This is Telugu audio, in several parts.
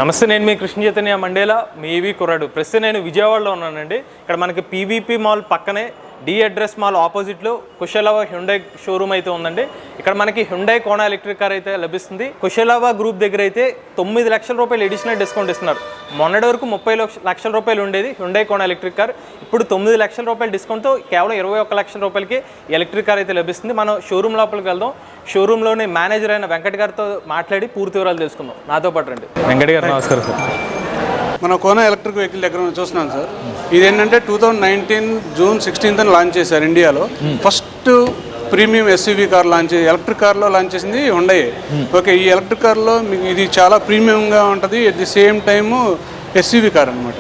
నమస్తే, నేను మీ కృష్ణ చైతన్య మండేలా, మీ ఈవీ కుర్రాడు. ప్రస్తుతం నేను విజయవాడలో ఉన్నానండి. ఇక్కడ మనకి పీవీపీ మాల్ పక్కనే డి అడ్రస్ మాల్ ఆపోజిట్లో కుశలవ హ్యుండై షోరూమ్ అయితే ఉందండి. ఇక్కడ మనకి హ్యుండై కోనా ఎలక్ట్రిక్ కార్ అయితే లభిస్తుంది. కుశలవ గ్రూప్ దగ్గర అయితే 9 లక్షల రూపాయలు అడిషనల్ డిస్కౌంట్ ఇస్తున్నారు. మొన్నటి వరకు 30 లక్షల రూపాయలు ఉండేది హ్యుండై కోనా ఎలక్ట్రిక్ కార్. ఇప్పుడు 9 లక్షల రూపాయల డిస్కౌంట్తో కేవలం 21 లక్షల రూపాయలకి ఎలక్ట్రిక్ కార్ అయితే లభిస్తుంది. మనం షోరూమ్ లోపలికి వెళ్దాం. షోరూంలోని మేనేజర్ అయిన వెంకట్ గారితో మాట్లాడి పూర్తి వివరాలు తెలుసుకుందాం. నాతో పాటు రండి. వెంకట్ గారు నమస్కారం సార్. మన కోనా ఎలక్ట్రిక్ వెహికల్ దగ్గర చూస్తున్నాం సార్. ఇదేంటంటే 2019 జూన్ 16th లాంచ్ చేశారు ఇండియాలో. First premium SUV car electric కార్లో లాంచ్ చేసింది హ్యుండై. ఓకే, ఈ ఎలక్ట్రిక్ కార్లో మీకు ఇది చాలా ప్రీమియంగా ఉంటుంది. At the same time SUV car అనమాట.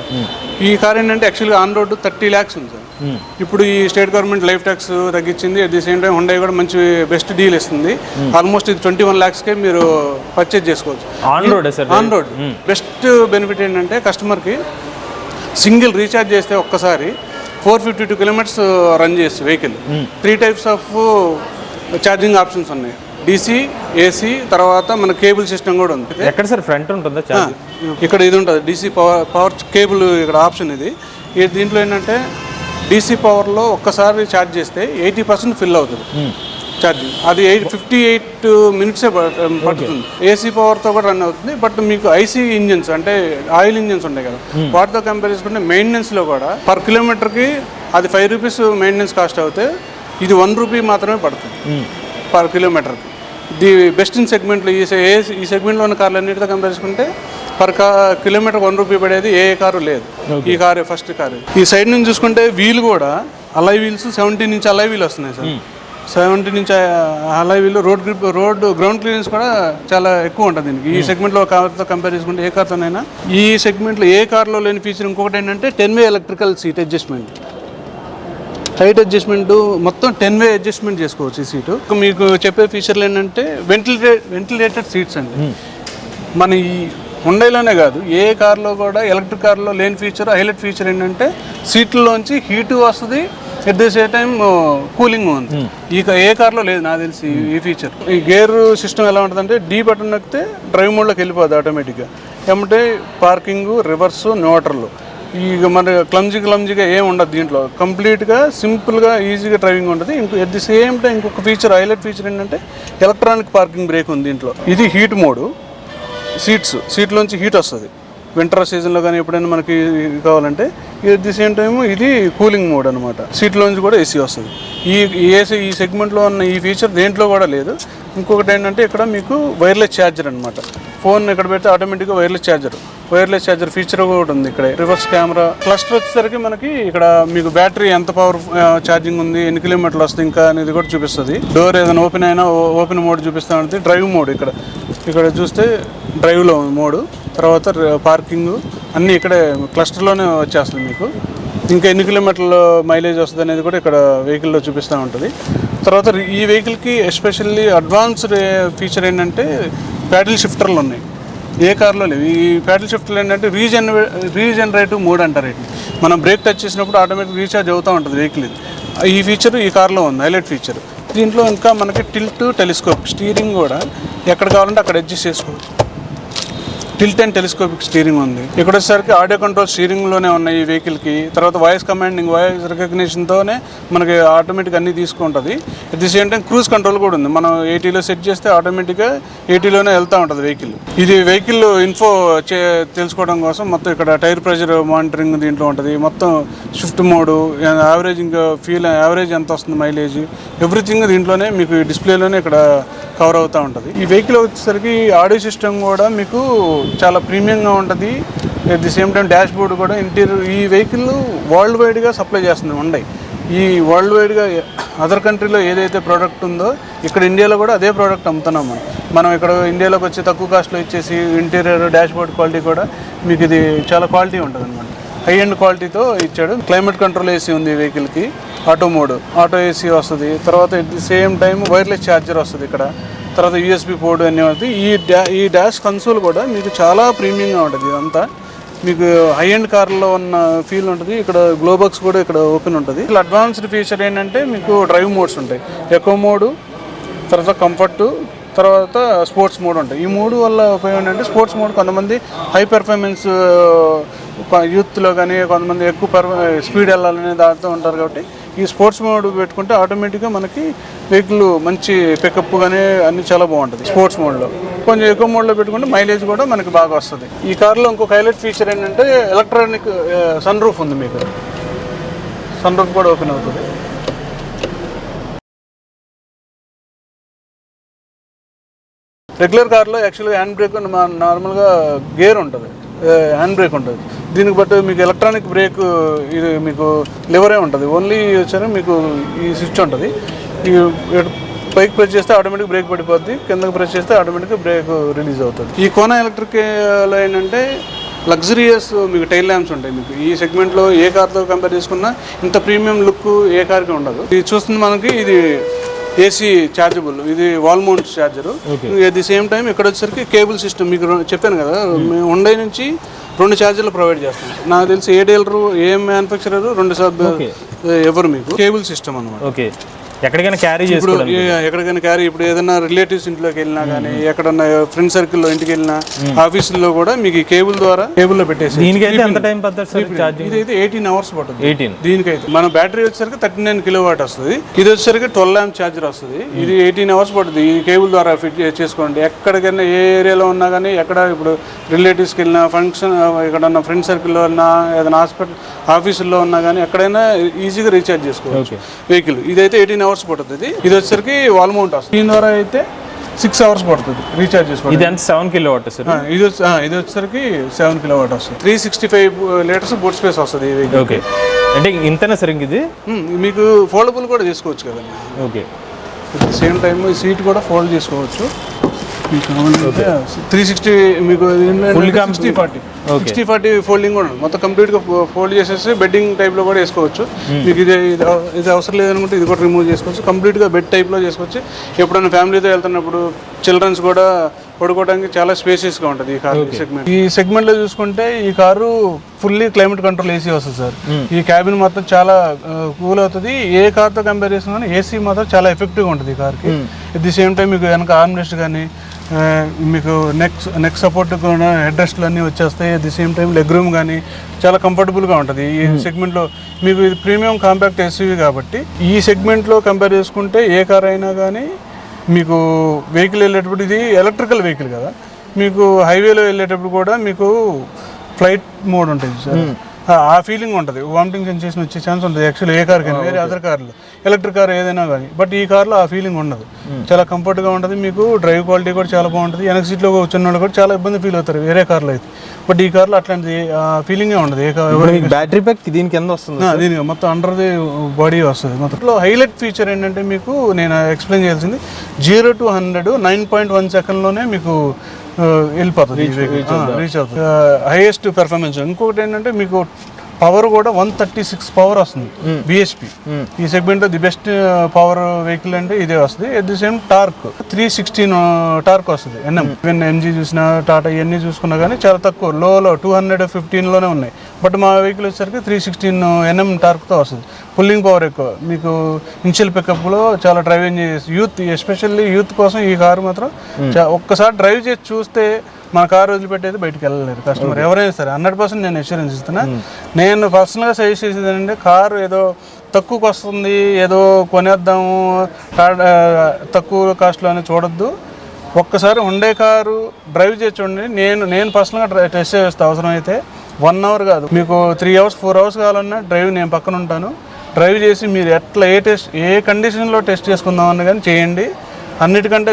ఈ కార్ ఏంటంటే యాక్చువల్గా ఆన్ రోడ్ 30 lakhs ఉంది సార్. ఇప్పుడు ఈ స్టేట్ గవర్నమెంట్ లైఫ్ ట్యాక్స్ తగ్గించింది. At the same time Hyundai కూడా మంచి బెస్ట్ డీల్ ఇస్తుంది. ఆల్మోస్ట్ ఇది 21 lakhsకే మీరు పర్చేజ్ చేసుకోవచ్చు ఆన్ రోడ్. బెస్ట్ బెనిఫిట్ ఏంటంటే కస్టమర్కి సింగిల్ రీఛార్జ్ చేస్తే ఒక్కసారి 452 kilometers రన్ చేస్తుంది vehicle. 3 types of charging options ఉన్నాయి. డీసీ, ఏసీ, తర్వాత మన కేబుల్ సిస్టమ్ కూడా ఉంది. ఎక్కడ సార్ ఫ్రంట్ ఉంటుందా? ఇక్కడ ఇది ఉంటుంది డీసీ పవర్ కేబుల్. ఇక్కడ ఆప్షన్ ఇది. దీంట్లో ఏంటంటే డీసీ పవర్లో ఒక్కసారి ఛార్జ్ చేస్తే 80% ఫిల్ అవుతుంది ఛార్జింగ్. అది 58 minutes పడుతుంది. ఏసీ పవర్తో కూడా రన్ అవుతుంది. బట్ మీకు ఐసీ ఇంజిన్స్ అంటే ఆయిల్ ఇంజిన్స్ ఉంటాయి కదా, వాటితో కంపేర్ చేసుకుంటే మెయింటెనెన్స్లో కూడా పర్ కిలోమీటర్కి అది 5 rupees మెయింటెనెన్స్ కాస్ట్ అవుతే ఇది 1 rupee మాత్రమే పడుతుంది పర్ కిలోమీటర్కి. ది బెస్ట్ ఇన్ సెగ్మెంట్లో ఈ సెగ్మెంట్లో ఉన్న కార్లు అన్నిటితో కంపేర్ చేసుకుంటే పర్ కిలోమీటర్ 1 rupee పడేది ఏ కారు లేదు. ఈ కారు ఫస్ట్ కారు. ఈ సైడ్ నుంచి చూసుకుంటే వీల్ కూడా alloy wheels 17 inch alloy wheel వస్తున్నాయి sir. 17 inch alloy wheel. Road ground clearance కూడా చాలా ఎక్కువ ఉంటుంది దీనికి. ఈ సెగ్మెంట్లో కార్తో కంపేర్ చేసుకుంటే ఏ కార్తోనైనా. ఈ సెగ్మెంట్లో ఏ కార్లో లేని ఫీచర్ ఇంకొకటి ఏంటంటే 10-way electrical seat adjustment. Height adjustment మొత్తం 10-way అడ్జస్ట్మెంట్ చేసుకోవచ్చు ఈ సీటు. మీకు చెప్పే ఫీచర్లు ఏంటంటే వెంటిలేటెడ్ సీట్స్ అండి. మన ఈ హ్యుండైలోనే కాదు ఏ కార్లో కూడా ఎలక్ట్రిక్ కార్లో లేని ఫీచర్, హైలైట్ ఫీచర్ ఏంటంటే సీట్లలోంచి హీటు వస్తుంది, at the same time cooling ఉంది. ఏ కార్లో లేదు నాకు తెలిసి ఈ ఫీచర్. ఈ గేర్ సిస్టమ్ ఎలా ఉంటుందంటే డీ బటన్ నొక్కితే డ్రైవ్ మోడ్లోకి వెళ్ళిపోద్ది ఆటోమేటిక్గా. ఏమంటే పార్కింగ్, రివర్స్, న్యూట్రల్. ఇక మన క్లమ్జీగా ఏం ఉండదు దీంట్లో. కంప్లీట్గా సింపుల్గా ఈజీగా డ్రైవింగ్ ఉంటుంది. ఎట్ ది సేమ్ టైం ఇంకొక ఫీచర్, హైలైట్ ఫీచర్ ఏంటంటే ఎలక్ట్రానిక్ పార్కింగ్ బ్రేక్ ఉంది దీంట్లో. ఇది హీట్ మోడు. సీట్లోంచి హీట్ వస్తుంది వింటర్ సీజన్లో కానీ ఎప్పుడైనా మనకి కావాలంటే. ఎట్ ది సేమ్ టైం ఇది కూలింగ్ మోడ్ అనమాట. సీట్లోంచి కూడా ఏసీ వస్తుంది. ఈ సెగ్మెంట్లో ఉన్న ఈ ఫీచర్ దేంట్లో కూడా లేదు. ఇంకొకటి ఏంటంటే ఇక్కడ మీకు వైర్లెస్ ఛార్జర్ అనమాట. ఫోన్ ఇక్కడ పెడితే ఆటోమేటిక్గా వైర్లెస్ ఛార్జర్ ఫీచర్ కూడా ఉంది. ఇక్కడ రివర్స్ కెమెరా. క్లస్టర్ వచ్చేసరికి మనకి ఇక్కడ మీకు బ్యాటరీ ఎంత పవర్ ఛార్జింగ్ ఉంది, ఎన్ని కిలోమీటర్లు వస్తుంది ఇంకా అనేది కూడా చూపిస్తుంది. డోర్ ఏదైనా ఓపెన్ అయినా ఓపెన్ మోడ్ చూపిస్తూ ఉంటుంది. డ్రైవ్ మోడ్ ఇక్కడ చూస్తే డ్రైవ్లో మోడు. తర్వాత పార్కింగ్ అన్నీ ఇక్కడే క్లస్టర్లోనే వచ్చేస్తుంది మీకు. ఇంకా ఎన్ని కిలోమీటర్ల మైలేజ్ వస్తుంది అనేది కూడా ఇక్కడ వెహికల్లో చూపిస్తూ ఉంటుంది. తర్వాత ఈ వెహికల్కి ఎస్పెషల్లీ అడ్వాన్స్డ్ ఫీచర్ ఏంటంటే ప్యాడిల్ షిఫ్టర్లు ఉన్నాయి. ఏ కార్లో లేవు. ఈ ప్యాడిల్ షిఫ్టర్లు ఏంటంటే రీజనరేటివ్ మోడ్ అంటారు. మనం బ్రేక్ టచ్ చేసినప్పుడు ఆటోమేటిక్ రీఛార్జ్ అవుతూ ఉంటుంది వెహికల్. ఈ ఫీచర్ ఈ కార్లో ఉంది, హైలైట్ ఫీచర్. దీంట్లో ఇంకా మనకి టిల్ట్, టెలిస్కోప్ స్టీరింగ్ కూడా ఎక్కడ కావాలంటే అక్కడ అడ్జస్ట్ చేసుకోవచ్చు. టిల్ట్ అండ్ టెలిస్కోపిక్ స్టీరింగ్ ఉంది. ఇక్కడ వచ్చేసరికి ఆడియో కంట్రోల్ స్టీరింగ్లోనే ఉన్నాయి ఈ వెహికల్కి. తర్వాత వాయిస్ కమాండింగ్, వాయిస్ రికగ్నిషన్తోనే మనకి ఆటోమేటిక్ అన్నీ తీసుకుంటుంది. At the same time cruise control కూడా ఉంది. మనం 80లో సెట్ చేస్తే ఆటోమేటిక్గా 80లోనే వెళ్తూ ఉంటుంది వెహికల్. ఇది వెహికల్ ఇన్ఫో తెలుసుకోవడం కోసం మొత్తం ఇక్కడ టైర్ ప్రెషర్ మానిటరింగ్ దీంట్లో ఉంటుంది. మొత్తం షిఫ్ట్ మోడు, యావరేజింగ్ యావరేజ్ ఎంత వస్తుంది, మైలేజ్, ఎవ్రీథింగ్ దీంట్లోనే మీకు డిస్ప్లేలోనే ఇక్కడ కవర్ అవుతూ ఉంటుంది. ఈ వెహికల్ వచ్చేసరికి ఆడియో సిస్టమ్ కూడా మీకు చాలా ప్రీమియంగా ఉంటుంది. At the same time dash board కూడా ఇంటీరియర్. ఈ వెహికల్ వరల్డ్ వైడ్గా సప్లై చేస్తుంది హ్యుండై. ఈ వరల్డ్ వైడ్గా అదర్ కంట్రీలో ఏదైతే ప్రోడక్ట్ ఉందో ఇక్కడ ఇండియాలో కూడా అదే ప్రోడక్ట్ అమ్ముతున్నాం మనం ఇక్కడ ఇండియాలోకి వచ్చి తక్కువ కాస్ట్లో ఇచ్చేసి ఇంటీరియర్, డాష్ బోర్డ్ క్వాలిటీ కూడా మీకు ఇది చాలా క్వాలిటీ ఉంటుంది అనమాట. హై ఎండ్ క్వాలిటీతో ఇచ్చాడు. క్లైమేట్ కంట్రోల్ ఏసీ ఉంది ఈ వెహికల్కి. ఆటో మోడ్, ఆటో ఏసీ వస్తుంది. తర్వాత at the same time wireless charger వస్తుంది ఇక్కడ. తర్వాత యూఎస్బీ పోర్ట్ అన్నీ అవుతుంది. ఈ డాష్ కన్సోల్ కూడా మీకు చాలా ప్రీమియంగా ఉంటుంది. ఇదంతా మీకు హై ఎండ్ కార్లో ఉన్న ఫీల్ ఉంటుంది. ఇక్కడ గ్లోబాక్స్ కూడా ఇక్కడ ఓపెన్ ఉంటుంది. ఇలా అడ్వాన్స్డ్ ఫీచర్ ఏంటంటే మీకు డ్రైవ్ మోడ్స్ ఉంటాయి. ఎకో మోడు, తర్వాత కంఫర్టు, తర్వాత స్పోర్ట్స్ మోడ్ ఉంటాయి. ఈ మూడు వల్ల ఉపయోగం ఏంటంటే స్పోర్ట్స్ మోడ్ కొంతమంది హై పెర్ఫార్మెన్స్ యూత్లో కానీ కొంతమంది ఎక్కువ స్పీడ్ వెళ్ళాలనే దాంతో ఉంటారు. కాబట్టి ఈ స్పోర్ట్స్ మోడ్ పెట్టుకుంటే ఆటోమేటిక్గా మనకి వెహికల్ మంచి పికప్ కానీ అన్నీ చాలా బాగుంటుంది. స్పోర్ట్స్ మోడ్లో కొంచెం ఎక్కువ మోడ్లో పెట్టుకుంటే మైలేజ్ కూడా మనకి బాగా వస్తుంది. ఈ కార్లో ఇంకొక హైలైట్ ఫీచర్ ఏంటంటే ఎలక్ట్రానిక్ సన్ రూఫ్ ఉంది. మీకు సన్ రూఫ్ కూడా ఓపెన్ అవుతుంది. రెగ్యులర్ కార్లో యాక్చువల్గా హ్యాండ్ బ్రేక్ నార్మల్గా గేర్ ఉంటుంది, హ్యాండ్ బ్రేక్ ఉంటుంది. దీనికి బట్టి మీకు ఎలక్ట్రానిక్ బ్రేక్ ఇది మీకు లివరే ఉంటుంది. ఓన్లీ వచ్చారు మీకు ఈ స్విచ్ ఉంటుంది. ఈ పైకి ప్రెస్ చేస్తే ఆటోమేటిక్ బ్రేక్ పడిపోద్ది, కిందకి ప్రెస్ చేస్తే ఆటోమేటిక్గా బ్రేక్ రిలీజ్ అవుతుంది. ఈ కోనా ఎలక్ట్రిక్లో ఏంటంటే లగ్జరియస్ మీకు టైల్ ల్యాంప్స్ ఉంటాయి. మీకు ఈ సెగ్మెంట్లో ఏ కార్తో కంపేర్ చేసుకున్నా ఇంత ప్రీమియం లుక్ ఏ కార్కి ఉండదు. ఇది చూస్తుంది మనకి ఇది ఏసీ ఛార్జబుల్, ఇది wall mount charger. At the same time ఇక్కడ వచ్చేసరికి కేబుల్ సిస్టమ్ మీకు చెప్పాను కదా, మేము ఉండే నుంచి 2 ఛార్జర్లు ప్రొవైడ్ చేస్తాం. నాకు తెలిసి ఏ డీలరు ఏ మ్యానుఫ్యాక్చరర్ 2 ఎవరు మీకు కేబుల్ సిస్టమ్ అనమాట. ఓకే, ఎక్కడికైనా క్యారీ చేసుకోవడానికి ఎక్కడికైనా క్యారీ ఇప్పుడు ఏదైనా రిలేటివ్స్ ఇంట్లోకి వెళ్ళినా కానీ ఎక్కడన్నా ఫ్రెండ్ సర్కిల్లో ఇంటికి వెళ్ళినా ఆఫీసుల్లో కూడా మీకు ఈ కేబుల్ ద్వారా కేబుల్లో పెట్టేసి దీనికైతే ఎంత టైం పడుతుంది సార్ ఛార్జింగ్? ఇదైతే 18 అవర్స్ పడుతుంది. 18 దీనికైతే మన బ్యాటరీ వచ్చేసరికి 39 కిలోవాట్ వస్తుంది. ఇది వచ్చేసరికి 12 ఆంప్ ఛార్జర్ వస్తుంది. ఇది 18 అవర్స్ పడుతుంది. ఈ కేబుల్ ద్వారా ఫిట్ చేసుకోండి. ఎక్కడికైనా ఏ ఏరియాలో ఉన్నా కానీ ఎక్కడ ఇప్పుడు రిలేటివ్స్కి వెళ్ళినా ఫంక్షన్ ఎక్కడన్నా ఫ్రెండ్ సర్కిల్లో ఉన్నా ఏదైనా హాస్పిటల్ ఆఫీసుల్లో ఉన్నా కానీ ఎక్కడైనా ఈజీగా రీఛార్జ్ చేసుకోవచ్చు వెహికల్. ఇదైతే 18 అవర్స్ పడుతుంది. ఇది వచ్చేసరికి వాల్ మౌంట్ వస్తుంది. దీని ద్వారా అయితే 6 అవర్స్ పడుతుంది రీఛార్జ్ చేసుకోవాలి. ఇది ఎంత 7 కిలోవాట్ సార్? ఇది వచ్చేసరికి 7 కిలోవాట్ వస్తుంది. 365 లీటర్స్ బూట్ స్పేస్ వస్తుంది ఈ వెహికల్. ఓకే, అంటే ఇంతనే సరే ఇది మీకు ఫోల్డబుల్ కూడా చేసుకోవచ్చు కదండి. ఓకే, సేమ్ టైం ఈ సీట్ కూడా ఫోల్డ్ చేసుకోవచ్చు. మీకు 360 మీకు 60/40 ఫోల్డింగ్ కూడా మొత్తం కంప్లీట్గా ఫోల్డ్ చేసేసి బెడ్డింగ్ టైప్లో కూడా వేసుకోవచ్చు. మీకు ఇది అవసరం లేదనుకుంటే ఇది కూడా రిమూవ్ చేసుకోవచ్చు. కంప్లీట్గా బెడ్ టైప్లో చేసుకోవచ్చు. ఎప్పుడైనా ఫ్యామిలీతో వెళ్తున్నప్పుడు చిల్డ్రన్స్ కూడా పడుకోవడానికి చాలా స్పేసియస్గా ఉంటుంది ఈ కారు సెగ్మెంట్. ఈ సెగ్మెంట్లో చూసుకుంటే ఈ car fully climate control AC వస్తుంది సార్. ఈ క్యాబిన్ మొత్తం చాలా కూల్ అవుతుంది. ఏ కార్తో కంపేర్ చేసుకున్నా ఏసీ మాత్రం చాలా ఎఫెక్టివ్గా ఉంటుంది ఈ కార్కి. అట్ ది సేమ్ టైం మీకు వెనక ఆర్మ్ రెస్ట్ కానీ మీకు నెక్ సపోర్ట్ కూడా హెడ్ రెస్ట్లు అన్నీ వచ్చేస్తాయి. At the same time leg room కానీ చాలా కంఫర్టబుల్గా ఉంటుంది ఈ సెగ్మెంట్లో. మీకు ఇది ప్రీమియం కాంపాక్ట్ ఎస్యూవీ కాబట్టి ఈ సెగ్మెంట్లో కంపేర్ చేసుకుంటే ఏ కార్ అయినా కానీ మీకు వెహికల్ వెళ్ళేటప్పుడు ఇది ఎలక్ట్రికల్ వెహికల్ కదా, మీకు హైవేలో వెళ్ళేటప్పుడు కూడా మీకు ఫ్లైట్ మోడ్ ఉంటుంది సార్. ఆ ఫీలింగ్ ఉంటుంది. వామిటింగ్ సెన్సేషన్ వచ్చే ఛాన్స్ ఉంటుంది యాక్చువల్లీ ఏ కార్ కానీ, వేరే అదర్ కార్లో ఎలక్ట్రిక్ కార్ ఏదైనా కానీ. బట్ ఈ కార్లో ఆ ఫీలింగ్ ఉండదు. చాలా కంఫర్ట్గా ఉంటుంది. మీకు డ్రైవ్ క్వాలిటీ కూడా చాలా బాగుంటుంది. వెనక సీట్లో కూర్చున్న వాళ్ళు కూడా చాలా ఇబ్బంది ఫీల్ అవుతారు వేరే కార్లో అయితే. బట్ ఈ కార్లో అట్లాంటి ఫీలింగే ఉండదు. ఏ కార్ బ్యాటరీ ప్యాక్ దీనికి ఎంత వస్తుంది? దీనికి మొత్తం అండర్ది బాడీ వస్తుంది. మొత్తంలో హైలైట్ ఫీచర్ ఏంటంటే మీకు నేను ఎక్స్ప్లెయిన్ చేయాల్సింది 0 to 100 9.1 సెకండ్లోనే మీకు వెళ్ళిపోతుంది, రీచ్ అవుతుంది. Highest performance. ఇంకొకటి ఏంటంటే మీకు పవర్ కూడా 136 పవర్ వస్తుంది బిహెచ్పి. ఈ సెగ్మెంట్లో ది బెస్ట్ పవర్ వెహికల్ అంటే ఇదే వస్తుంది. At the same torque 316 torque వస్తుంది. ఈవెన్ ఎంజీ చూసినా టాటా ఇవన్నీ చూసుకున్నా కానీ చాలా తక్కువ, లోలో 215లోనే ఉన్నాయి. బట్ మా వెహికల్ వచ్చేసరికి 316 NM టార్క్తో వస్తుంది. పుల్లింగ్ పవర్ ఎక్కువ. మీకు ఇనిషియల్ పికప్లో చాలా డ్రైవింగ్ చేసి యూత్, ఎస్పెషల్లీ యూత్ కోసం ఈ కారు మాత్రం ఒక్కసారి డ్రైవ్ చేసి చూస్తే మన కారు వదిలిపెట్టేది బయటకు వెళ్ళలేరు కస్టమర్ ఎవరైనా సరే. 100% నేను అష్యూరెన్స్ ఇస్తున్నా. నేను పర్సనల్గా సజెస్ట్ చేసేది ఏంటంటే కారు ఏదో తక్కువకి వస్తుంది ఏదో కొనేద్దాము తక్కువ కాస్ట్లోనే చూడొద్దు. ఒక్కసారి ఉండే కారు డ్రైవ్ చేసి చూడండి. నేను పర్సనల్గా టెస్ట్ చేస్తాను. అవసరం అయితే 1 అవర్ కాదు, మీకు 3 అవర్స్ 4 అవర్స్ కావాలన్నా డ్రైవ్ నేను పక్కన ఉంటాను. డ్రైవ్ చేసి మీరు ఎట్లా ఏ కండిషన్లో టెస్ట్ చేసుకుందామని కానీ చేయండి. అన్నిటికంటే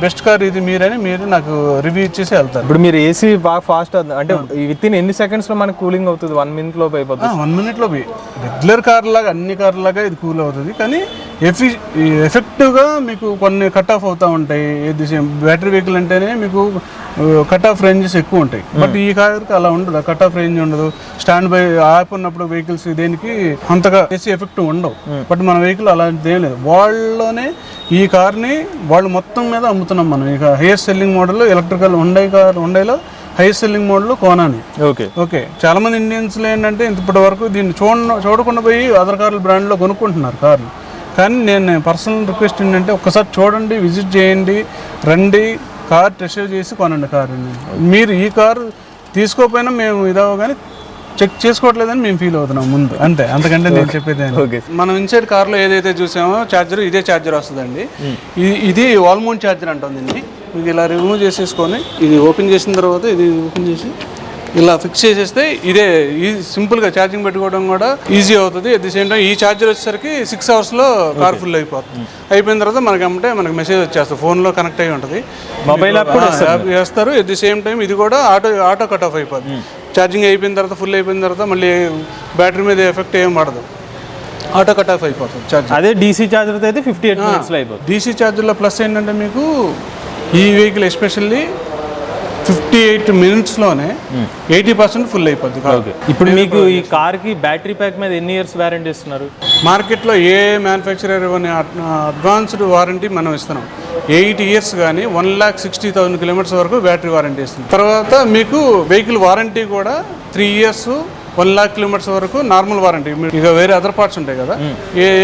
బెస్ట్ కార్ ఇది మీరని మీరు నాకు రివ్యూ ఇచ్చేసి వెళ్తారు. ఇప్పుడు మీరు ఏసీ బాగా ఫాస్ట్ అంటే విత్ ఇన్ ఎన్ని సెకండ్స్లో మనకు కూలింగ్ అవుతుంది? 1 minute లోపు అయిపోతుంది. 1 minute లోపు రెగ్యులర్ కార్ లాగా అన్ని కార్ల లాగా ఇది కూల్ అవుతుంది. కానీ ఎఫెక్టివ్గా మీకు కొన్ని కట్ ఆఫ్ అవుతూ ఉంటాయి. బ్యాటరీ వెహికల్ అంటేనే మీకు కట్ ఆఫ్ రేంజెస్ ఎక్కువ ఉంటాయి. బట్ ఈ కార్కి అలా ఉండదు, కట్ ఆఫ్ రేంజ్ ఉండదు. స్టాండ్ బై ఆప్ ఉన్నప్పుడు వెహికల్స్ దేనికి అంతగా ఏసీ ఎఫెక్ట్ ఉండవు. బట్ మన వెహికల్ అలాంటిది ఏం లేదు. వాళ్ళలోనే ఈ కార్ని వాళ్ళు మొత్తం మీద అమ్ముతున్నాం మనం. ఇక హైయెస్ట్ సెల్లింగ్ మోడల్ ఎలక్ట్రికల్ హుండైలో హైయెస్ట్ సెల్లింగ్ మోడల్ కోనాని. ఓకే, చాలా మంది ఇండియన్స్లో ఏంటంటే ఇప్పటి వరకు దీన్ని చూడకుండా పోయి అదర్ కార్ల బ్రాండ్లో కొనుక్కుంటున్నారు కార్లు. కానీ నేను పర్సనల్ రిక్వెస్ట్ ఏంటంటే ఒక్కసారి చూడండి, విజిట్ చేయండి, రండి, కార్ టెస్ట్ డ్రైవ్ చేసి కొనండి కారు. మీరు ఈ కారు తీసుకోకపోయినా మేము ఇదవ కానీ చెక్ చేసుకోవట్లేదని మేము ఫీల్ అవుతున్నాం ముందు, అంతే, అంతకంటే నేను చెప్పేది. మనం ఇన్సైడ్ కార్లో ఏదైతే చూసామో ఛార్జర్, ఇదే ఛార్జర్ వస్తుందండి. ఇది వాల్ మౌంట్ ఛార్జర్ అంటుంది. ఇది ఇలా రిమూవ్ చేసేసుకొని ఇది ఓపెన్ చేసిన తర్వాత ఇది ఓపెన్ చేసి ఇలా ఫిక్స్ చేసేస్తే ఇదే సింపుల్గా ఛార్జింగ్ పెట్టుకోవడం కూడా ఈజీ అవుతుంది. అట్ ది సేమ్ టైం ఈ ఛార్జర్ వచ్చేసరికి 6 అవర్స్లో కార్ ఫుల్ అయిపోతుంది. అయిపోయిన తర్వాత మనకి మెసేజ్ వచ్చేస్తుంది, ఫోన్లో కనెక్ట్ అయ్యి ఉంటుంది, మొబైల్ యాప్ కూడా వేస్తారు. అట్ ది సేమ్ టైం ఇది కూడా ఆటో కట్ ఆఫ్ అయిపోతుంది. ఛార్జింగ్ అయిపోయిన తర్వాత, ఫుల్ అయిపోయిన తర్వాత మళ్ళీ బ్యాటరీ మీద ఎఫెక్ట్ ఏం పడదు, ఆటో కట్ ఆఫ్ అయిపోతుంది ఛార్జర్. అదే డీసీ ఛార్జర్ అయితే 58 minutesలో అయిపోతుంది. డీసీ ఛార్జర్లో ప్లస్ ఏంటంటే మీకు ఈ వెహికల్ ఎస్పెషల్లీ 58 minutesలోనే 80% ఫుల్ అయిపోద్ది. ఇప్పుడు మీకు ఈ కార్కి బ్యాటరీ ప్యాక్ మీద ఎన్ని ఇయర్స్ వారంటీ ఇస్తున్నారు? మార్కెట్లో ఏ మ్యానుఫ్యాక్చరర్ ఇవ్వని అడ్వాన్స్డ్ వారంటీ మనం ఇస్తున్నాం. 8 years కానీ 1,60,000 kilometers వరకు బ్యాటరీ వారంటీ ఇస్తున్నాం. తర్వాత మీకు వెహికల్ వారంటీ కూడా 3 years 1,00,000 kilometers వరకు నార్మల్ వారంటీ. ఇక వేరే అదర్ పార్ట్స్ ఉంటాయి కదా,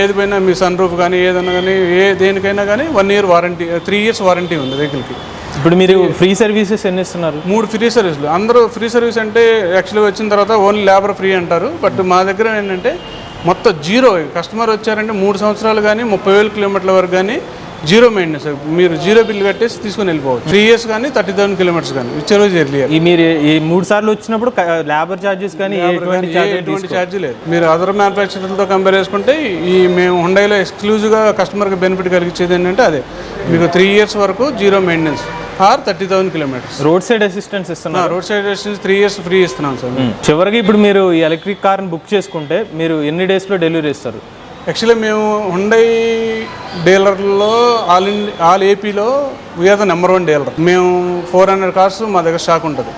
ఏది పోయినా మీ సన్ రూఫ్ కానీ ఏదైనా కానీ దేనికైనా కానీ 1 year వారంటీ, 3 years వారంటీ ఉంది వెహికల్కి. ఇప్పుడు మీరు ఫ్రీ సర్వీసెస్ ఎన్ని ఇస్తున్నారు? 3 ఫ్రీ సర్వీసులు. అందరూ ఫ్రీ సర్వీస్ అంటే యాక్చువల్గా వచ్చిన తర్వాత ఓన్లీ లేబర్ ఫ్రీ అంటారు. బట్ మా దగ్గర ఏంటంటే మొత్తం జీరో. కస్టమర్ వచ్చారంటే 3 సంవత్సరాలు కానీ 30,000 kilometers వరకు కానీ జీరో మెయింటెనెన్స్. మీరు జీరో బిల్ కట్టేసి తీసుకొని వెళ్ళిపోవచ్చు. 3 years కానీ 30,000 kilometers కానీ విచ్చరోజు ఎర్లియర్. మీరు ఈ 3 సార్లు వచ్చినప్పుడు లేబర్ ఛార్జెస్ కానీ ఎటువంటి ఛార్జ్ లేదు. మీరు అదర్ మ్యానుఫ్యాక్చరర్లతో కంపేర్ చేసుకుంటే మేము హుండైలో ఎక్స్క్లూజివ్గా కస్టమర్కి బెనిఫిట్ కలిగించేది ఏంటంటే అదే, మీకు 3 years వరకు zero maintenance or 30,000 kilometers. Road side assistance ఇస్తున్నారు. Road side assistance 3 years free ఇస్తున్నాం సార్. చివరికి ఇప్పుడు మీరు ఈ ఎలక్ట్రిక్ కార్ని బుక్ చేసుకుంటే మీరు ఎన్ని డేస్లో డెలివరీ ఇస్తారు? యాక్చువల్లీ మేము హుండై డీలర్లో ఆల్ ఏపీలో వీఆర్ ద నెంబర్ 1 డీలర్. మేము 400 cars మా దగ్గర స్టాక్ ఉంటుంది.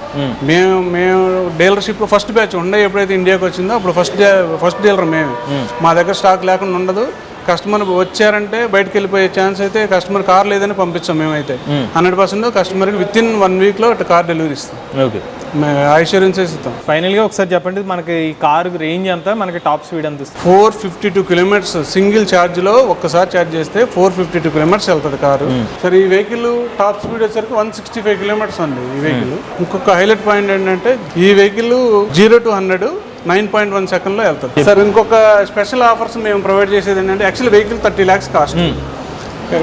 మేము డీలర్షిప్లో ఫస్ట్ బ్యాచ్ హుండై ఎప్పుడైతే ఇండియాకి వచ్చిందో అప్పుడు ఫస్ట్ డీలర్ మేమే. మా దగ్గర స్టాక్ లేకుండా ఉండదు. కస్టమర్ వచ్చారంటే బయటకు వెళ్ళిపోయే ఛాన్స్ అయితే కస్టమర్ కార్ లేదని పంపిస్తాం. మేమైతే 100% కస్టమర్కి వితిన్ 1 weekలో కార్ డెలివరీ ఇస్తాం. ఓకే, ఇన్సూరెన్స్ ఇస్తాం. ఫైనల్గా ఒకసారి చెప్పండి, మనకి ఈ కార్ రేంజ్ ఎంత, మనకి టాప్ స్పీడ్ ఎంత ఇస్తుంది? 452 kilometers సింగిల్ ఛార్జ్లో ఒక్కసారి ఛార్జ్ చేస్తే 452 kilometers వెళ్తుంది కారు. సరే, ఈ వెహికల్ టాప్ స్పీడ్ వచ్చేసరికి 165 kilometers అండి ఈ వెహికల్. ఇంకొక హైలైట్ పాయింట్ ఏంటంటే ఈ వెహికల్ 0 to 100 9.1 seconds వెళ్తుంది. సార్, ఇంకొక స్పెషల్ ఆఫర్స్ మేము ప్రొవైడ్ చేసేది ఏంటంటే actual vehicle 30 lakhs cost,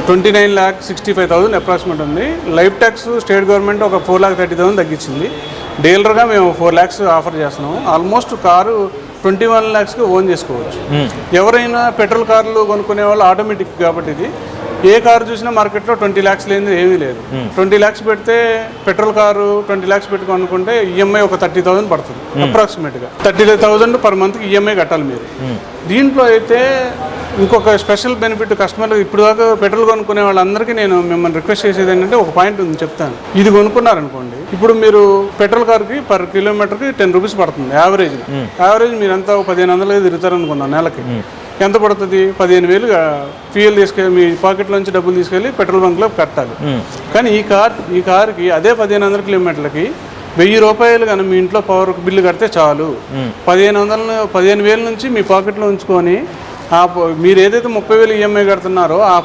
29,65,000 approximate ఉంది. లైఫ్ ట్యాక్స్ స్టేట్ గవర్నమెంట్ ఒక 4,30,000 తగ్గించింది. డీలర్గా మేము 4 lakhs ఆఫర్ చేస్తున్నాము. ఆల్మోస్ట్ కారు 21 lakhsకి ఓన్ చేసుకోవచ్చు. ఎవరైనా పెట్రోల్ కార్లు కొనుక్కునే వాళ్ళు ఆటోమేటిక్ కాబట్టి ఇది ఏ కారు చూసినా మార్కెట్లో 20 lakhs లేనిది ఏమీ లేదు. 20 lakhs పెడితే పెట్రోల్ కారు 20 lakhs పెట్టుకోనుకుంటే ఈఎంఐ ఒక 30,000 పడుతుంది అప్రాక్సిమేట్గా. 30,000 per month ఈఎంఐ కట్టాలి మీరు. దీంట్లో అయితే ఇంకొక స్పెషల్ బెనిఫిట్ కస్టమర్లు ఇప్పుడు దాకా పెట్రోల్ కొనుక్కునే వాళ్ళందరికీ నేను మిమ్మల్ని రిక్వెస్ట్ చేసేది ఏంటంటే ఒక పాయింట్ ఉంది చెప్తాను. ఇది కొనుక్కున్నారనుకోండి, ఇప్పుడు మీరు పెట్రోల్ కార్కి పర్ కిలోమీటర్కి 10 rupees పడుతుంది యావరేజ్. మీరు ఎంత 1,500 తిరుగుతారనుకున్నాం నెలకి. ఎంత పడుతుంది? 15,000 ఫ్యూయల్ తీసుకెళ్ళి మీ పాకెట్లోంచి డబ్బులు తీసుకెళ్ళి పెట్రోల్ బంక్లో కట్టాలి. కానీ ఈ కార్కి అదే 1,500 kilometerలకి 1,000 రూపాయలు కానీ మీ ఇంట్లో పవర్ బిల్లు కడితే చాలు. 15,000 నుంచి మీ పాకెట్లో ఉంచుకొని మీరు ఏదైతే 30,000 ఈఎంఐ కడుతున్నారో ఆ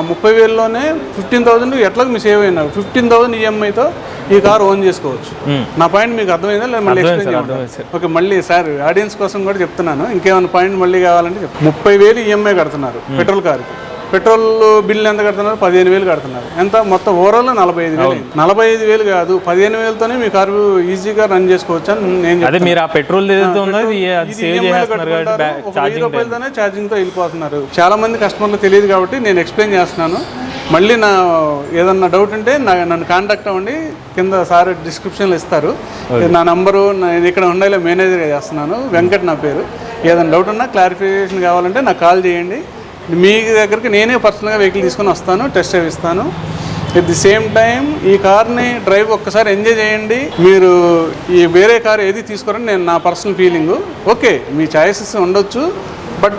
30,000లోనే 15,000 ఎట్లాగ మీ సేవ్ అయినారు. 15,000 ఈఎంఐతో ఈ కార్ ఓన్ చేసుకోవచ్చు. నా పాయింట్ మీకు అర్థమైందా? లేదా మళ్ళీ ఎక్స్ప్లెయిన్ చేయండి. ఓకే, మళ్ళీ సార్ ఆడియన్స్ కోసం కూడా చెప్తున్నాను. ఇంకేమైనా పాయింట్ మళ్ళీ కావాలంటే 30,000 ఈఎంఐ కడుతున్నారు పెట్రోల్ కార్కి. పెట్రోల్ బిల్ ఎంత కడుతున్నారు? 15,000 కడుతున్నారు. ఎంత మొత్తం ఓవరాల్ 45,000. 45,000 కాదు, 15,000తోనే మీ కారు ఈజీగా రన్ చేసుకోవచ్చు అని నేను చెప్తాను. మీరు ఆ పెట్రోల్ రూపాయలతోనే ఛార్జింగ్తో వెళ్ళిపోతున్నారు. చాలా మంది కస్టమర్లు తెలియదు కాబట్టి నేను ఎక్స్ప్లెయిన్ చేస్తున్నాను. మళ్ళీ ఏదన్నా డౌట్ ఉంటే నన్ను కాంటాక్ట్ అవ్వండి. కింద సార్ డిస్క్రిప్షన్లో ఇస్తారు నా నంబరు. నేను ఇక్కడ హుండైలో మేనేజర్గా చేస్తున్నాను, వెంకట్ నా పేరు. ఏదైనా డౌట్ ఉన్నా క్లారిఫికేషన్ కావాలంటే నాకు కాల్ చేయండి. మీ దగ్గరికి నేనే పర్సనల్గా వెహికల్ తీసుకొని వస్తాను, టెస్ట్ డ్రైవ్ ఇస్తాను. ఎట్ ది సేమ్ టైం ఈ కార్ని డ్రైవ్ ఒక్కసారి ఎంజాయ్ చేయండి. మీరు ఈ వేరే కారు ఏది తీసుకోరని నా పర్సనల్ ఫీలింగు. ఓకే, మీ చాయిసెస్ ఉండొచ్చు, బట్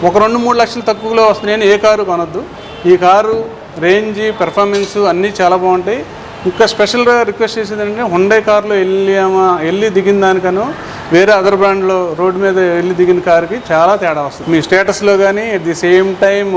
ఒక 2-3 లక్షలు తక్కువలో వస్తున్నాయని ఏ కారు కొనొద్దు. ఈ కారు రేంజ్, పెర్ఫార్మెన్స్ అన్నీ చాలా బాగుంటాయి. ఇంకా స్పెషల్గా రిక్వెస్ట్ చేసేది ఏంటంటే హుండై కార్లో వెళ్ళి దిగిన దానికను వేరే అదర్ బ్రాండ్లో రోడ్డు మీద వెళ్ళి దిగిన కార్కి చాలా తేడా వస్తుంది. మీ స్టేటస్లో కానీ at the same time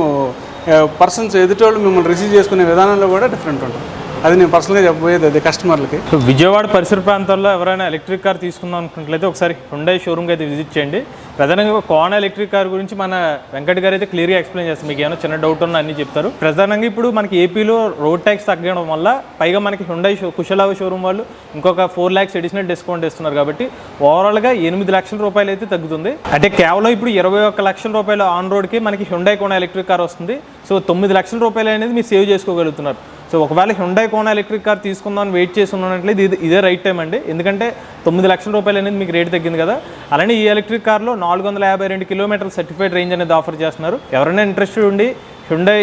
persons ఎదుటోళ్ళు మిమ్మల్ని రిసీవ్ చేసుకునే విధానంలో కూడా డిఫరెంట్ ఉంటుంది. అది నేను పర్సనల్గా చెప్పబోయేది అది కస్టమర్లకి. విజయవాడ పరిసర ప్రాంతాల్లో ఎవరైనా ఎలక్ట్రిక్ కార్ తీసుకుందాం అనుకున్నట్లయితే ఒకసారి హుండై షోరూమ్కి అయితే విజిట్ చేయండి. ప్రధానంగా కోన ఎలక్ట్రిక్ కార్ గురించి మన వెంకట్ గారు అయితే క్లియర్గా ఎక్స్ప్లెయిన్ చేస్తారు. మీకు ఏమైనా చిన్న డౌట్ ఉన్నా అన్ని చెప్తారు. ప్రధానంగా ఇప్పుడు మనకి ఏపీలో రోడ్ ట్యాక్స్ తగ్గడం వల్ల పైగా మనకి హుండై కుశలావ షోరూమ్ వాళ్ళు ఇంకొక 4 lakhs అడిషనల్ డిస్కౌంట్ ఇస్తున్నారు. కాబట్టి ఓవరాల్గా 8 లక్షల రూపాయలు అయితే తగ్గుతుంది. అంటే కేవలం ఇప్పుడు 21 లక్షల రూపాయలు ఆన్ రోడ్కి మనకి హుండై కోన ఎలక్ట్రిక్ కార్ వస్తుంది. సో 9 లక్షల రూపాయలు అనేది మీరు సేవ్ చేసుకోగలుగుతున్నారు. సో ఒకవేళ హుండై కోన ఎలక్ట్రిక్ కార్ తీసుకుందాం అని వెయిట్ చేసి ఉన్నట్లయితే ఇదే రైట్ టైం అండి. ఎందుకంటే 9 లక్షల రూపాయలు అనేది మీకు రేట్ తగ్గింది కదా. అలానే ఈ ఎలక్ట్రిక్ కార్లో 452 కిలోమీటర్ల సర్టిఫైడ్ రేంజ్ అనేది ఆఫర్ చేస్తున్నారు. ఎవరైనా ఇంట్రెస్టెడ్ ఉండి హుండై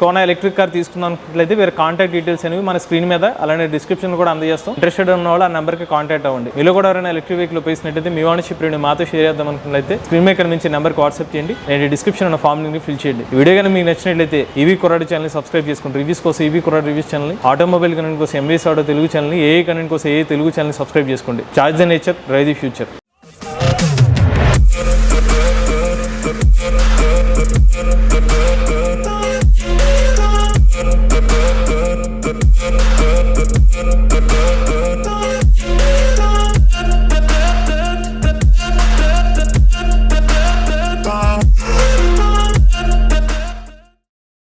కోన ఎలక్ట్రిక్ కార్ తీసుకుందాం అనుకున్నట్లయితే వేరే కాంటాక్ట్ డీటెయిల్స్ అనేవి మన స్క్రీన్ మీద అలానే డిస్క్రిప్షన్ కూడా అందజేస్తాం. ఇంట్రెస్టెడ్ ఉన్న వాళ్ళు ఆ నెంబర్కి కాంటాక్ట్ అవ్వండి. మీలో కూడా ఎవరైనా ఎలక్ట్రిక్ వెహికల్ ఉపయోగించినట్లయితే మీ ఓనర్షిప్ రేట్ మాతో షేర్ చేద్దాం అనుకున్నట్లయితే స్క్రీన్ మీద కనిపించే నెంబర్కి వాట్సాప్ చేయండి. నేను డిస్క్రిప్షన్ ఉన్న ఫామ్ ని ఫిల్ చేయండి. ఈ వీడియో కానీ మీకు నచ్చినట్లయితే ఈవీ కుర్రాడు ఛానల్ సబ్స్క్రైబ్ చేసుకోండి. రివ్యూస్ కోసం ఈవీ కుర్రాడు రివ్యూస్ ఛానల్, ఆటోమొబైల్ కంటెంట్ కోసం MVS auto Telugu channel, AI content కోసం ఏఐ తెలుగు ఛానల్ సబ్స్క్రైబ్ చేసుకోండి. Charge the nature, drive the future.